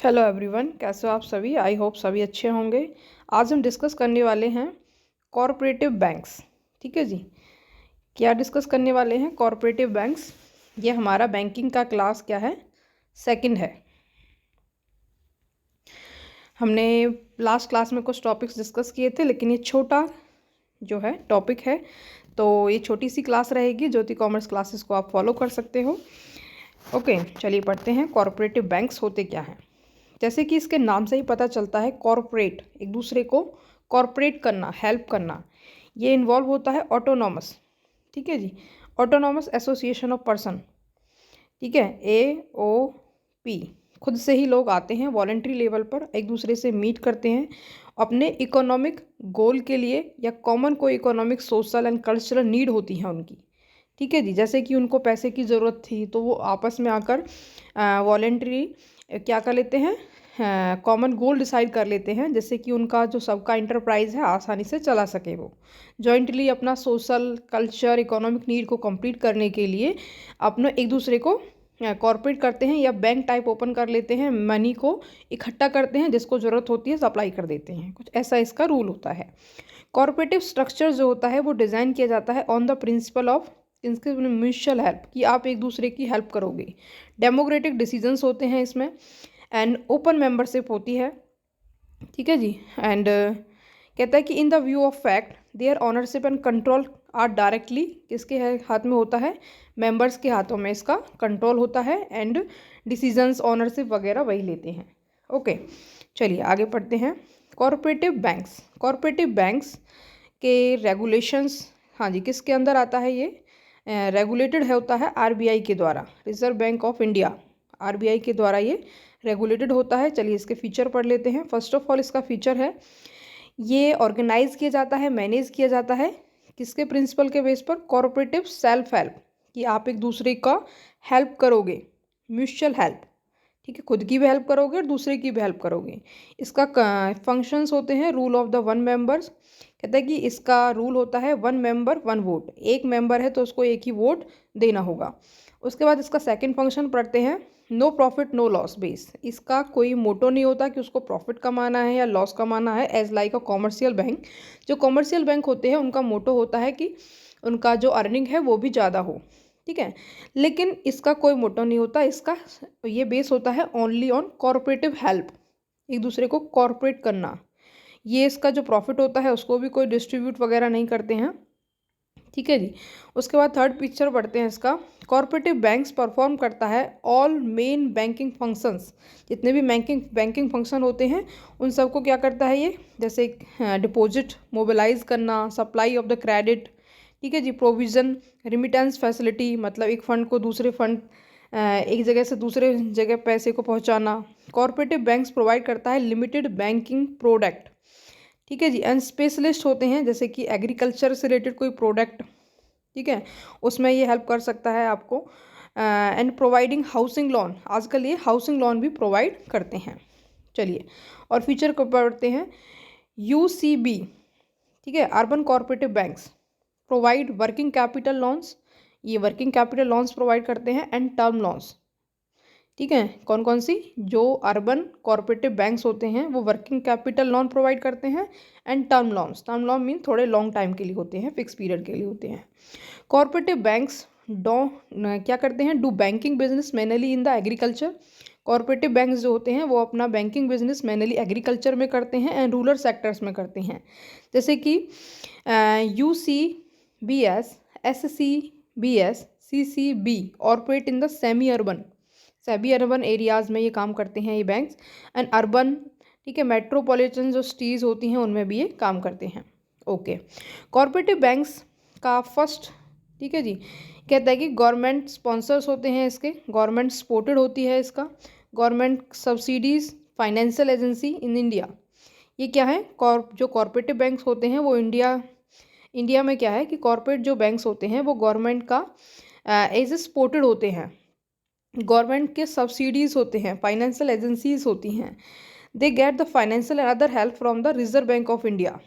Hello everyone, कैसे हो आप सभी। आई होप सभी अच्छे होंगे। आज हम डिस्कस करने वाले हैं कॉरपोरेटिव बैंक्स। ठीक है जी। क्या डिस्कस करने वाले हैं? Corporative banks. ये हमारा बैंकिंग का क्लास क्या है? सेकंड है। हमने लास्ट क्लास में कुछ टॉपिक्स डिस्कस किए थे, लेकिन ये छोटा जो है टॉपिक है, तो ये छोटी सी क्लास रहेगी। ज्योति कॉमर्स क्लासेस को आप फॉलो कर सकते हो। ओके, चलिए पढ़ते हैं कॉरपोरेटिव बैंक्स होते क्या हैं। जैसे कि इसके नाम से ही पता चलता है, कॉरपोरेट, एक दूसरे को कॉरपोरेट करना, हेल्प करना। ये इन्वॉल्व होता है ऑटोनॉमस। ठीक है जी। Autonomous association of person. ठीक है, AOP। खुद से ही लोग आते हैं वॉलेंट्री लेवल पर, एक दूसरे से मीट करते हैं अपने इकोनॉमिक गोल के लिए, या कॉमन कोई economic, social and cultural need होती है उनकी। ठीक है जी। जैसे कि उनको पैसे की ज़रूरत थी, तो वो आपस में आकर वॉलेंट्री क्या कर लेते हैं, कॉमन गोल डिसाइड कर लेते हैं, जैसे कि उनका जो सबका इंटरप्राइज है आसानी से चला सके। वो जॉइंटली अपना सोशल, कल्चर, इकोनॉमिक नीड को कंप्लीट करने के लिए अपना एक दूसरे को कॉर्पोरेट करते हैं, या बैंक टाइप ओपन कर लेते हैं, मनी को इकट्ठा करते हैं, जिसको ज़रूरत होती है सप्लाई कर देते हैं। कुछ ऐसा इसका रूल होता है। कॉर्पोरेटिव स्ट्रक्चर जो होता है वो डिज़ाइन किया जाता है ऑन द प्रिंसिपल ऑफ इनके म्यूचुअल हेल्प, कि आप एक दूसरे की हेल्प करोगे। डेमोक्रेटिक डिसीजंस होते हैं इसमें, एंड ओपन मेंबरशिप होती है। ठीक है जी। एंड कहता है कि in the view of fact their ownership and control are directly किसके हाथ में होता है? मेंबर्स के हाथों में इसका कंट्रोल होता है, एंड डिसीजंस, ऑनरशिप वगैरह वही लेते हैं। ओके, चलिए आगे पढ़ते हैं। Corporative banks. कॉरपोरेटिव बैंक्स के रेगुलेशंस, हाँ जी, किसके अंदर आता है ये? रेगुलेटेड होता है RBI के द्वारा, reserve bank of India. RBI के द्वारा ये रेगुलेटेड होता है। चलिए इसके फीचर पढ़ लेते हैं। फर्स्ट ऑफ ऑल इसका फीचर है, ये ऑर्गेनाइज किया जाता है, मैनेज किया जाता है किसके प्रिंसिपल के बेस पर? कॉरपोरेटिव सेल्फ हेल्प, कि आप एक दूसरे का हेल्प करोगे, म्यूचुअल हेल्प। ठीक है, खुद की भी हेल्प करोगे और दूसरे की भी हेल्प करोगे। इसका फंक्शंस होते हैं, rule of the one members. कहता है कि इसका रूल होता है वन मेंबर वन वोट। एक मेंबर है तो उसको एक ही वोट देना होगा। उसके बाद इसका सेकंड फंक्शन पढ़ते हैं, no profit no loss base. इसका कोई मोटो नहीं होता कि उसको प्रॉफिट कमाना है या लॉस कमाना है, as like a commercial bank. जो कॉमर्शियल बैंक होते हैं उनका मोटो होता है कि उनका जो अर्निंग है वो भी ज़्यादा हो। ठीक है, लेकिन इसका कोई मोटो नहीं होता। इसका ये बेस होता है ओनली ऑन कॉरपोरेटिव हेल्प, एक दूसरे को कॉरपोरेट करना। ये इसका जो प्रॉफिट होता है उसको भी कोई डिस्ट्रीब्यूट वगैरह नहीं करते हैं। ठीक है जी। उसके बाद थर्ड पिक्चर पढ़ते हैं इसका। कॉरपोरेटिव बैंक्स परफॉर्म करता है ऑल मेन बैंकिंग फंक्शंस। जितने भी बैंकिंग फंक्शन होते हैं उन सबको क्या करता है ये? जैसे डिपॉजिट मोबिलाइज करना, सप्लाई ऑफ द क्रेडिट। ठीक है जी। प्रोविज़न, रिमिटेंस फैसिलिटी, मतलब एक फ़ंड को दूसरे फंड, एक जगह से दूसरे जगह पैसे को पहुंचाना। कॉरपोरेटिव बैंक्स प्रोवाइड करता है लिमिटेड बैंकिंग प्रोडक्ट। ठीक है जी। एंड स्पेशलिस्ट होते हैं, जैसे कि एग्रीकल्चर से रिलेटेड कोई प्रोडक्ट, ठीक है, उसमें ये हेल्प कर सकता है आपको। एंड प्रोवाइडिंग हाउसिंग लोन, आजकल ये हाउसिंग लोन भी प्रोवाइड करते हैं। चलिए और फीचर को पढ़ते हैं। UCB, ठीक है, urban corporative banks provide working capital loans. ये वर्किंग कैपिटल लोन्स प्रोवाइड करते हैं, एंड टर्म लोन्स। ठीक है, कौन कौन सी? जो अर्बन कॉरपोरेटिव बैंक्स होते हैं वो वर्किंग कैपिटल लोन प्रोवाइड करते हैं, and term loans. Term loan mean थोड़े लॉन्ग टाइम के लिए होते हैं, फिक्स पीरियड के लिए होते हैं। कॉरपोरेटिव बैंक्स क्या करते हैं? Do banking business mainly in the agriculture. Corporative banks जो होते हैं वो अपना बैंकिंग बिजनेस मैनली एग्रीकल्चर में करते हैं, एंड रूरल सेक्टर्स में करते हैं। जैसे कि UCBS, SCBS, CCB operate in the semi urban areas में ये काम करते हैं ये बैंक्स, एंड अर्बन, ठीक है, मेट्रोपॉलिटन जो सिटीज़ होती हैं उनमें भी ये काम करते हैं। ओके, कॉरपोरेटिव बैंक्स का फर्स्ट, ठीक है जी, कहता है कि गवर्नमेंट स्पॉन्सर्स होते हैं इसके, गवर्नमेंट सपोर्टेड होती है इसका, government subsidies, financial agency in India. ये क्या है? जो कॉरपोरेटिव बैंक्स होते हैं वो इंडिया में क्या है कि कॉरपोरेट जो बैंक्स होते हैं वो गवर्नमेंट का एज ए सपोर्टेड होते हैं, गवर्नमेंट के सब्सिडीज़ होते हैं, फाइनेंशियल एजेंसीज होती हैं। They get the financial and other help from the reserve bank of India.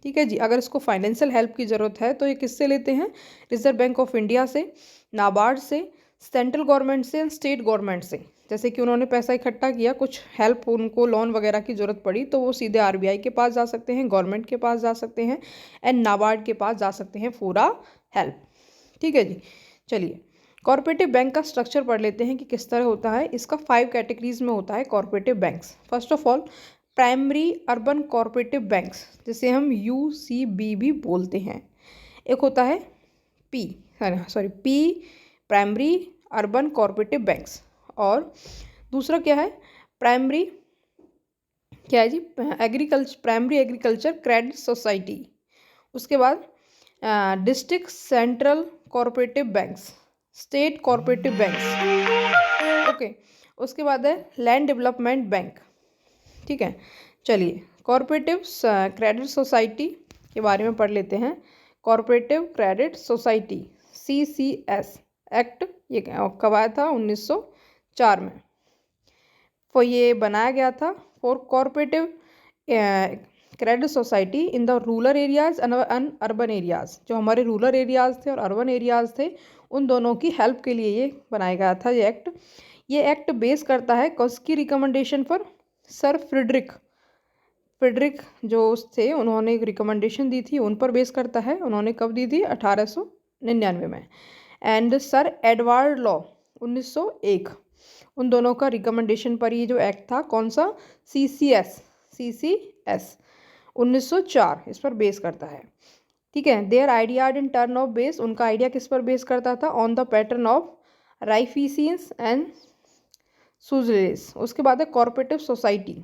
ठीक है जी। अगर इसको फाइनेंशियल हेल्प की ज़रूरत है तो ये किससे लेते हैं? रिजर्व बैंक ऑफ इंडिया से, नाबार्ड से, सेंट्रल गवर्नमेंट से, स्टेट गवर्नमेंट से। जैसे कि उन्होंने पैसा इकट्ठा किया, कुछ हेल्प, उनको लोन वगैरह की ज़रूरत पड़ी, तो वो सीधे आरबीआई के पास जा सकते हैं, गवर्नमेंट के पास जा सकते हैं एंड नाबार्ड के पास जा सकते हैं फॉर हेल्प। ठीक है जी। चलिए कॉर्पोरेटिव बैंक का स्ट्रक्चर पढ़ लेते हैं कि किस तरह होता है। इसका 5 कैटेगरीज में होता है corporative banks. First of all primary urban corporative banks, जिसे हम यूसीबी भी बोलते हैं। एक होता है P primary urban corporative banks, और दूसरा क्या है primary primary agriculture credit society. उसके बाद district central corporative banks, state corporative banks. Okay, उसके बाद है लैंड डेवलपमेंट बैंक। ठीक है, चलिए कॉर्पोरेटिव क्रेडिट सोसाइटी के बारे में पढ़ लेते हैं। Corporative credit society CCS act ये कब आया था? 1904 में। तो ये बनाया गया था for corporative credit society in the rural areas and urban areas. जो हमारे रूरल एरियाज थे और अर्बन एरियाज थे, उन दोनों की हेल्प के लिए ये बनाया गया था ये एक्ट। ये एक्ट बेस करता है किसकी रिकमेंडेशन पर? सर फ्रेडरिक जो थे, उन्होंने एक रिकमेंडेशन दी थी, उन पर बेस करता है। उन्होंने कब दी थी? 1899 में। एंड सर एडवर्ड लॉ 1901, उन दोनों का रिकमेंडेशन पर ये जो एक्ट था, कौन सा? CCS 1904 इस पर बेस करता है। ठीक है, their idea in turn of base, उनका आइडिया किस पर बेस करता था? On the pattern of Raiffeisens and Schulzes. उसके बाद है cooperative society,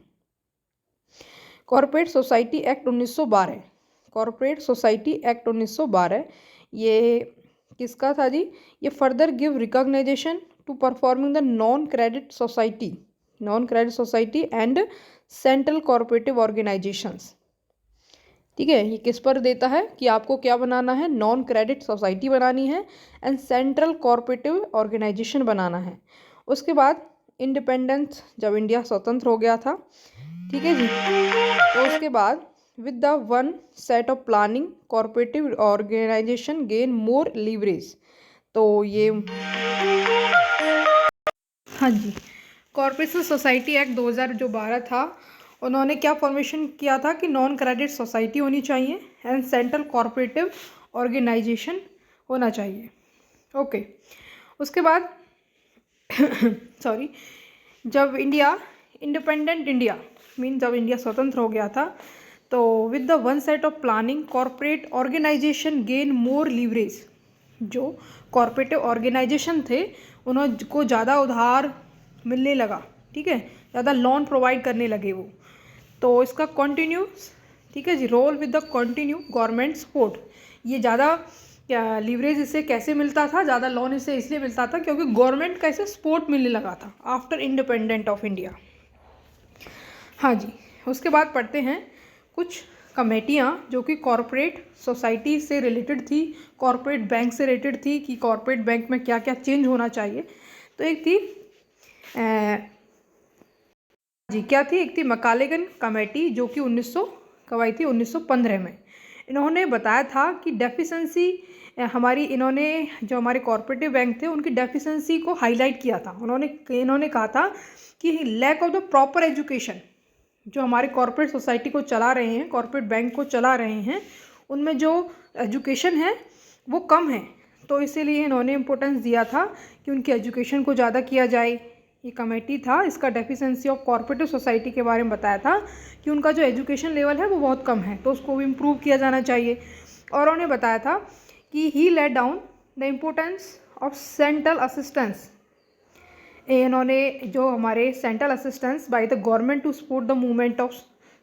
corporate society act 1912। Corporate society act 1912 ये किसका था जी? ये further give recognition to performing the non credit society and central cooperative organisations. ठीक है, ये किस पर देता है कि आपको क्या बनाना है? नॉन क्रेडिट सोसाइटी बनानी है एंड सेंट्रल कॉर्पोरेटिव ऑर्गेनाइजेशन बनाना है। उसके बाद इंडिपेंडेंस, जब इंडिया स्वतंत्र हो गया था, ठीक है जी, तो उसके बाद with the onset of planning corporative organization gain more leverage. तो ये हाँ जी, कॉर्पोरेशन सोसाइटी एक्ट 2012 था, उन्होंने क्या फॉर्मेशन किया था कि नॉन क्रेडिट सोसाइटी होनी चाहिए एंड सेंट्रल कॉर्पोरेटिव ऑर्गेनाइजेशन होना चाहिए। ओके, उसके बाद जब इंडिपेंडेंट इंडिया मीन जब इंडिया स्वतंत्र हो गया था, तो with the onset of planning corporate organization gain more leverage. जो कॉर्पोरेटिव ऑर्गेनाइजेशन थे, उनको ज़्यादा उधार मिलने लगा। ठीक है, ज़्यादा लोन प्रोवाइड करने लगे वो। तो इसका कंटिन्यू, ठीक है जी, role with the continue government support. ये ज़्यादा लीवरेज इससे कैसे मिलता था? ज़्यादा लोन इससे इसलिए मिलता था क्योंकि गवर्नमेंट का इसे सपोर्ट मिलने लगा था आफ्टर इंडिपेंडेंट ऑफ इंडिया। हाँ जी, उसके बाद पढ़ते हैं कुछ कमेटियाँ जो कि कॉर्पोरेट सोसाइटी से रिलेटेड थी, कॉर्पोरेट बैंक से रिलेटेड थी कि कॉर्पोरेट बैंक में क्या क्या चेंज होना चाहिए। तो एक थी एक थी मकालेगन कमेटी, जो कि 1915 में। इन्होंने बताया था कि डेफिशिएंसी जो हमारे कॉर्पोरेटिव बैंक थे, उनकी डेफिशिएंसी को हाईलाइट किया था। इन्होंने कहा था कि lack of the proper education, जो हमारे कॉर्पोरेट सोसाइटी को चला रहे हैं, कॉर्पोरेट बैंक को चला रहे हैं, उनमें जो एजुकेशन है वो कम है। तो इसीलिए इन्होंने इम्पोर्टेंस दिया था कि उनकी एजुकेशन को ज़्यादा किया जाए। ये कमेटी था, इसका डेफिशिएंसी ऑफ कॉर्पोरेटिव सोसाइटी के बारे में बताया था कि उनका जो एजुकेशन लेवल है वो बहुत कम है, तो उसको भी इम्प्रूव किया जाना चाहिए। और उन्होंने बताया था कि he let down the importance of central assistance. इन्होंने जो हमारे central assistance by the government to support the movement of,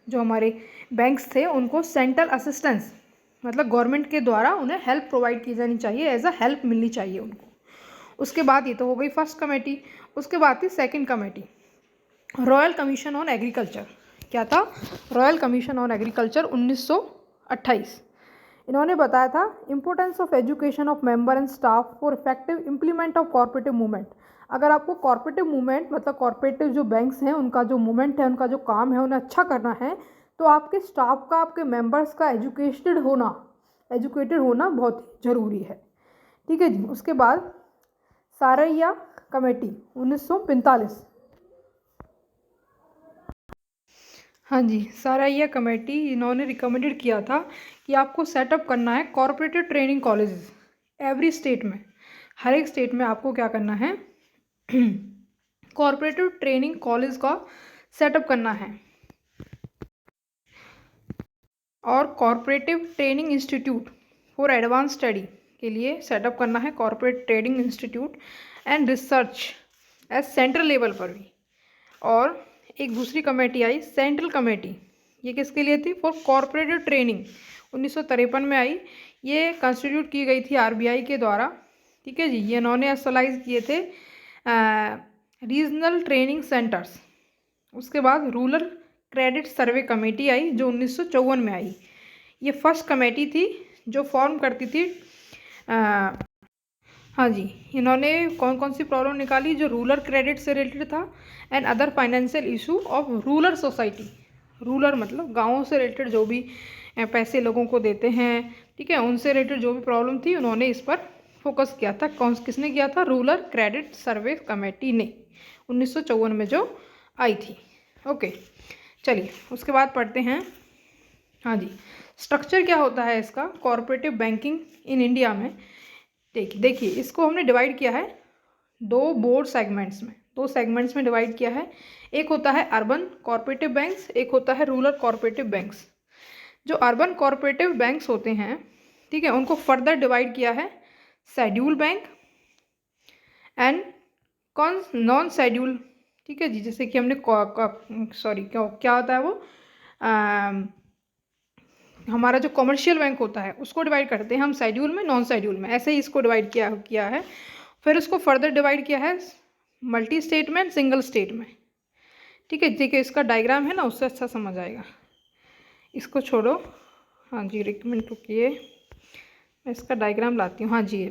जो हमारे बैंक्स थे उनको सेंट्रल असिस्टेंस मतलब गवर्नमेंट के द्वारा उन्हें हेल्प प्रोवाइड की जानी चाहिए, एज अ हेल्प मिलनी चाहिए उनको। उसके बाद ये तो हो गई फर्स्ट कमेटी। उसके बाद थी second committee, royal commission on agriculture. क्या था? Royal commission on agriculture 1928। इन्होंने बताया था importance of education of member and staff for effective implement of corporative movement. अगर आपको कॉर्पोरेटिव मूवमेंट मतलब कॉर्पोरेटिव जो बैंक्स हैं उनका जो मूवमेंट है, उनका जो काम है, उन्हें अच्छा करना है, तो आपके स्टाफ का, आपके मेंबर्स का एजुकेटेड होना बहुत ज़रूरी है। ठीक है जी। उसके बाद सारैया कमेटी 1945। हाँ जी, सराइया कमेटी इन्होंने रिकमेंडेड किया था कि आपको सेटअप करना है corporated training colleges every state में। हर एक स्टेट में आपको क्या करना है, कॉरपोरेटेड ट्रेनिंग कॉलेज का सेटअप करना है और corporative training institute for advance study के लिए सेटअप करना है corporate training institute and research as central level पर भी। और एक दूसरी कमेटी आई सेंट्रल कमेटी, ये किसके लिए थी, फॉर कॉरपोरेटेड ट्रेनिंग, 1953 में आई। ये कंस्टिट्यूट की गई थी आरबीआई के द्वारा, ठीक है जी। ये इन्होंने एस्टलाइज किए थे रीजनल ट्रेनिंग सेंटर्स। उसके बाद रूरल क्रेडिट सर्वे कमेटी आई जो 1954 में आई। ये फर्स्ट कमेटी थी जो फॉर्म करती थी हाँ जी, इन्होंने कौन कौन सी प्रॉब्लम निकाली, जो रूरल क्रेडिट से रिलेटेड था and other financial issue of rural society. Rural मतलब गाँवों से रिलेटेड जो भी पैसे लोगों को देते हैं, ठीक है, उनसे रिलेटेड जो भी प्रॉब्लम थी उन्होंने इस पर फोकस किया था। किसने किया था, रूरल क्रेडिट सर्वे कमेटी ने 1954 में जो आई थी। ओके, चलिए उसके बाद पढ़ते हैं। हाँ जी, स्ट्रक्चर क्या होता है इसका कॉरपोरेटिव बैंकिंग इन इंडिया में। देखिए इसको हमने डिवाइड किया है दो सेगमेंट्स में डिवाइड किया है। एक होता है अर्बन कॉरपोरेटिव बैंक्स, एक होता है रूरल कॉरपोरेटिव बैंक्स। जो अर्बन कॉरपोरेटिव बैंक्स होते हैं, ठीक है, उनको फर्दर डिवाइड किया है schedule bank and non schedule, ठीक है जी। जैसे कि हमने क्या होता है वो हमारा जो कमर्शियल बैंक होता है उसको डिवाइड करते हैं हम शेड्यूल में, नॉन शेड्यूल में, ऐसे ही इसको डिवाइड किया है। फिर उसको फर्दर डिवाइड किया है मल्टी स्टेट में, सिंगल स्टेट में, ठीक है। देखिए इसका डायग्राम है ना, उससे अच्छा समझ आएगा। इसको छोड़ो, हाँ जी, एक मिनट रुकिए, मैं इसका डायग्राम लाती हूँ। हाँ जी,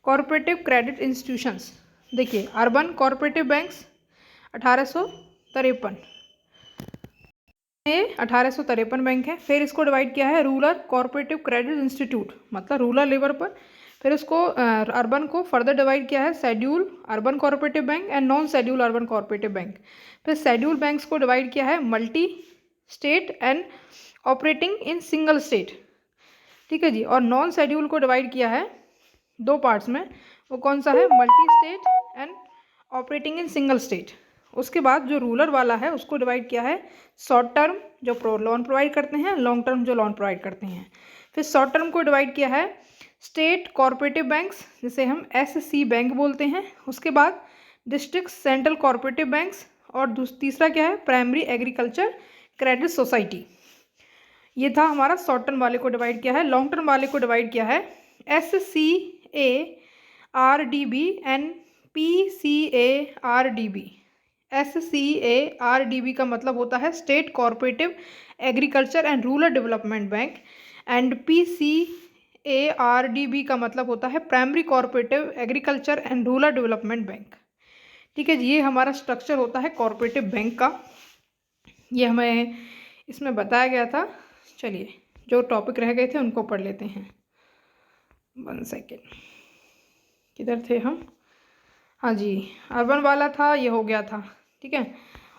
कॉरपोरेटिव क्रेडिट इंस्टीट्यूशंस। देखिए अर्बन कॉरपोरेटिव बैंक्स 1853 ये 1853 बैंक है। फिर इसको डिवाइड किया है रूरल कॉरपोरेटिव क्रेडिट इंस्टीट्यूट, मतलब रूरल लेवल पर। फिर उसको अर्बन को फर्दर डिवाइड किया है schedule urban corporative bank and non schedule urban corporative bank. फिर शेड्यूल बैंक्स को डिवाइड किया है multi state and operating in single state, ठीक है जी। और नॉन शेड्यूल को डिवाइड किया है दो पार्ट्स में, वो कौन सा है, multi state and operating in single state. उसके बाद जो रूरल वाला है उसको डिवाइड किया है शॉर्ट टर्म जो लोन प्रोवाइड करते हैं, लॉन्ग टर्म जो लोन प्रोवाइड करते हैं। फिर शॉर्ट टर्म को डिवाइड किया है स्टेट कॉरपोरेटिव बैंक्स, जिसे हम SC बैंक बोलते हैं। उसके बाद डिस्ट्रिक्ट सेंट्रल कॉरपोरेटिव बैंक्स, और तीसरा क्या है, प्राइमरी एग्रीकल्चर क्रेडिट सोसाइटी। ये था हमारा शॉर्ट टर्म वाले को डिवाइड किया है। लॉन्ग टर्म वाले को डिवाइड किया है SCARDB एंड PCARDB। SCARDB का मतलब होता है state corporative agriculture and rural development bank and PCARDB का मतलब होता है primary corporative agriculture and rural development bank, ठीक है जी। ये हमारा स्ट्रक्चर होता है कॉरपोरेटिव बैंक का, ये हमें इसमें बताया गया था। चलिए जो टॉपिक रह गए थे उनको पढ़ लेते हैं। 1 सेकेंड, किधर थे हम, हाँ जी, अर्बन वाला था, ये हो गया था, ठीक है।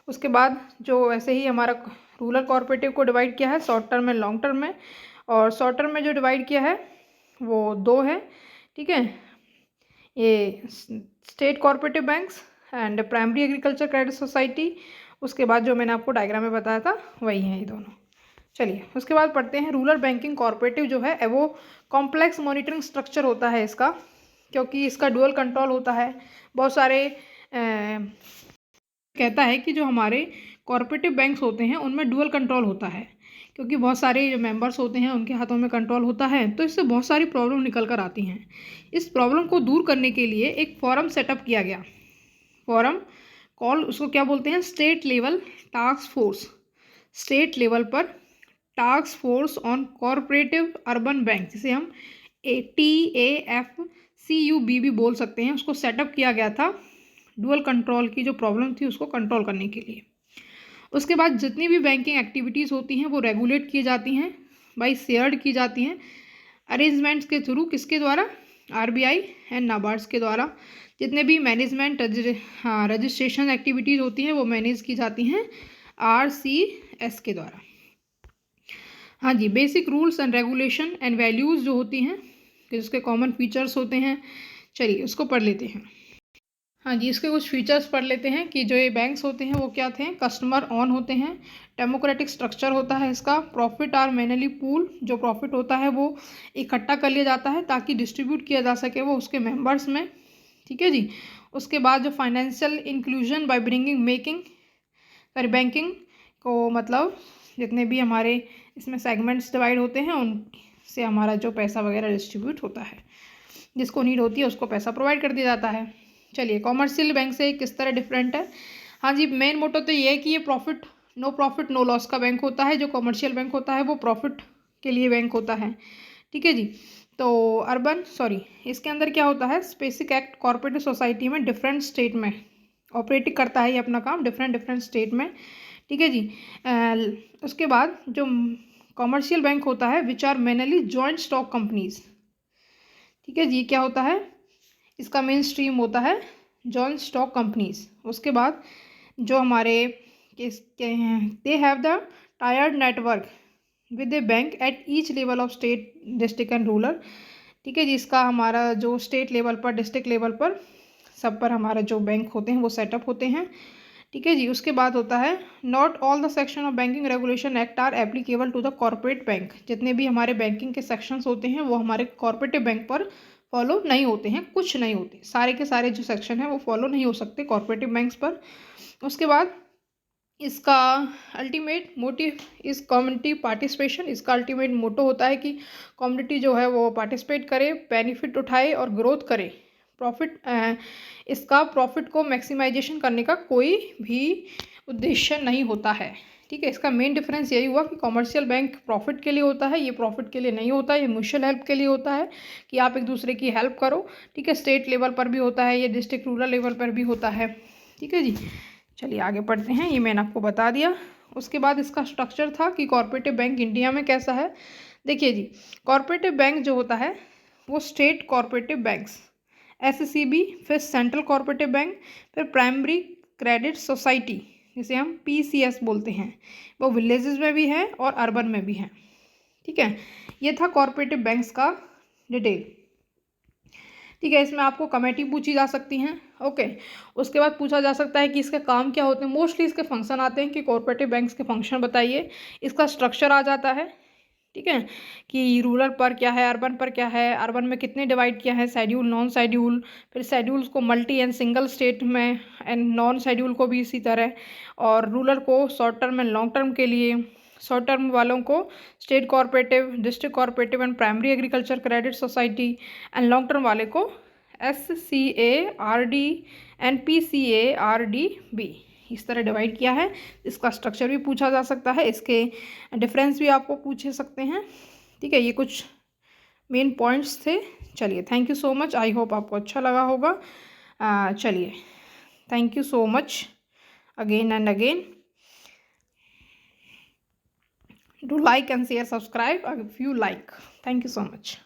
उसके बाद जो ऐसे ही हमारा रूरल कॉरपोरेटिव को डिवाइड किया है शॉर्ट टर्म में, लॉन्ग टर्म में। और शॉर्ट टर्म में जो डिवाइड किया है वो दो है, ठीक है, ये state corporative banks and primary agriculture credit society. उसके बाद जो मैंने आपको डायग्राम में बताया था वही हैं ये दोनों। चलिए उसके बाद पढ़ते हैं रूरल बैंकिंग कॉरपोरेटिव जो है वो कॉम्प्लेक्स मॉनिटरिंग स्ट्रक्चर होता है इसका, क्योंकि इसका डुअल कंट्रोल होता है। बहुत सारे कहता है कि जो हमारे कॉरपोरेटिव बैंक्स होते हैं उनमें डुअल कंट्रोल होता है, क्योंकि बहुत सारे जो मेंबर्स होते हैं उनके हाथों में कंट्रोल होता है, तो इससे बहुत सारी प्रॉब्लम निकल कर आती हैं। इस प्रॉब्लम को दूर करने के लिए एक फोरम सेटअप किया गया। फोरम उसको क्या बोलते हैं, state level task force. State level पर task force on cooperative urban bank, जिसे हम TAFCUB भी बोल सकते हैं, उसको सेटअप किया गया था डुअल कंट्रोल की जो प्रॉब्लम थी उसको कंट्रोल करने के लिए। उसके बाद जितनी भी बैंकिंग एक्टिविटीज़ होती हैं वो रेगुलेट की जाती हैं बाई शेयर्ड की जाती हैं अरेंजमेंट्स के थ्रू, किसके द्वारा, RBI एंड नाबार्ड्स के द्वारा। जितने भी मैनेजमेंट रजिस्ट्रेशन एक्टिविटीज़ होती हैं वो मैनेज की जाती हैं RCS के द्वारा। हाँ जी, basic rules and regulation and values जो होती हैं कि जिसके कॉमन फीचर्स होते हैं, चलिए उसको पढ़ लेते हैं। हाँ जी, इसके कुछ फीचर्स पढ़ लेते हैं कि जो ये बैंक्स होते हैं वो क्या थे। कस्टमर ऑन होते हैं, डेमोक्रेटिक स्ट्रक्चर होता है इसका, प्रॉफिट आर मैनुअली पूल, जो प्रॉफिट होता है वो इकट्ठा कर लिया जाता है ताकि डिस्ट्रीब्यूट किया जा सके वो उसके मेंबर्स में, ठीक है जी। उसके बाद जो financial inclusion by bringing banking को, मतलब जितने भी हमारे इसमें सेगमेंट्स डिवाइड होते हैं उनसे हमारा जो पैसा वगैरह डिस्ट्रीब्यूट होता है, जिसको नीड होती है उसको पैसा प्रोवाइड कर दिया जाता है। चलिए, कॉमर्शियल बैंक से किस तरह डिफरेंट है। हाँ जी, मेन मोटो तो ये है कि ये प्रॉफिट नो लॉस का बैंक होता है। जो कॉमर्शियल बैंक होता है वो प्रॉफिट के लिए बैंक होता है, ठीक है जी। तो इसके अंदर क्या होता है, स्पेसिफिक एक्ट कॉर्पोरेटिव सोसाइटी में डिफरेंट स्टेट में ऑपरेटिंग करता है ये अपना काम, डिफरेंट स्टेट में, ठीक है जी। उसके बाद जो कॉमर्शियल बैंक होता है which are mainly joint stock companies, ठीक है जी। क्या होता है, इसका मेन स्ट्रीम होता है जॉइंट स्टॉक कंपनीज। उसके बाद जो हमारे they have the tired network with A bank at each level of state, district and rural, ठीक है जी। इसका हमारा जो स्टेट लेवल पर, डिस्ट्रिक्ट लेवल पर, सब पर हमारा जो बैंक होते हैं वो सेटअप होते हैं, ठीक है जी। उसके बाद होता है not all the section of banking regulation act are applicable to the corporate bank. जितने भी हमारे बैंकिंग के सेक्शंस होते हैं वो हमारे कॉर्पोरेटिव बैंक पर फॉलो नहीं होते हैं, कुछ नहीं होते, सारे के सारे जो सेक्शन हैं वो फॉलो नहीं हो सकते कॉर्पोरेटिव बैंक्स पर। उसके बाद इसका अल्टीमेट मोटिव इस कम्युनिटी पार्टिसिपेशन। इसका अल्टीमेट मोटो होता है कि कम्युनिटी जो है वो पार्टिसिपेट करे, बेनिफिट उठाए और ग्रोथ करे। इसका प्रॉफिट को मैक्सिमाइजेशन करने का कोई भी उद्देश्य नहीं होता है, ठीक है। इसका मेन डिफरेंस यही हुआ कि कॉमर्शियल बैंक प्रॉफिट के लिए होता है, ये प्रॉफिट के लिए नहीं होता है, ये म्यूचुअल हेल्प के लिए होता है कि आप एक दूसरे की हेल्प करो, ठीक है। स्टेट लेवल पर भी होता है, ये डिस्ट्रिक्ट रूरल लेवल पर भी होता है, ठीक है जी। चलिए आगे पढ़ते हैं, ये मैंने आपको बता दिया। उसके बाद इसका स्ट्रक्चर था कि कॉर्पोरेटिव बैंक इंडिया में कैसा है। देखिए जी, कॉर्पोरेटिव बैंक जो होता है वो स्टेट कॉर्पोरेटिव बैंक्स, SCB, फिर सेंट्रल कॉर्पोरेटिव बैंक, फिर प्राइमरी क्रेडिट सोसाइटी जिसे हम PCS बोलते हैं, वो विलेजेस में भी है और अर्बन में भी है, ठीक है। ये था कॉर्पोरेटिव बैंक्स का डिटेल, ठीक है। इसमें आपको कमेटी पूछी जा सकती हैं, ओके। उसके बाद पूछा जा सकता है कि इसके काम क्या होते हैं। मोस्टली इसके फंक्शन आते हैं कि कॉर्पोरेटिव बैंक्स के फंक्शन बताइए। इसका स्ट्रक्चर आ जाता है, ठीक है, कि रूरल पर क्या है, अर्बन पर क्या है, अर्बन में कितने डिवाइड किया है, शेड्यूल, नॉन शेड्यूल, फिर शेड्यूल्स को मल्टी एंड सिंगल स्टेट में, एंड नॉन शेड्यूल को भी इसी तरह, और रूरल को short term and long term के लिए, शॉर्ट टर्म वालों को state corporative, district corporative and primary agriculture credit society, and long term वाले को SCARD एंड PCARDB, इस तरह डिवाइड किया है। इसका स्ट्रक्चर भी पूछा जा सकता है, इसके डिफरेंस भी आपको पूछ सकते हैं, ठीक है। ये कुछ मेन पॉइंट्स थे। चलिए, thank you so much, I hope आपको अच्छा लगा होगा। चलिए, thank you so much again and again. Do like and share, subscribe if you like. Thank you so much.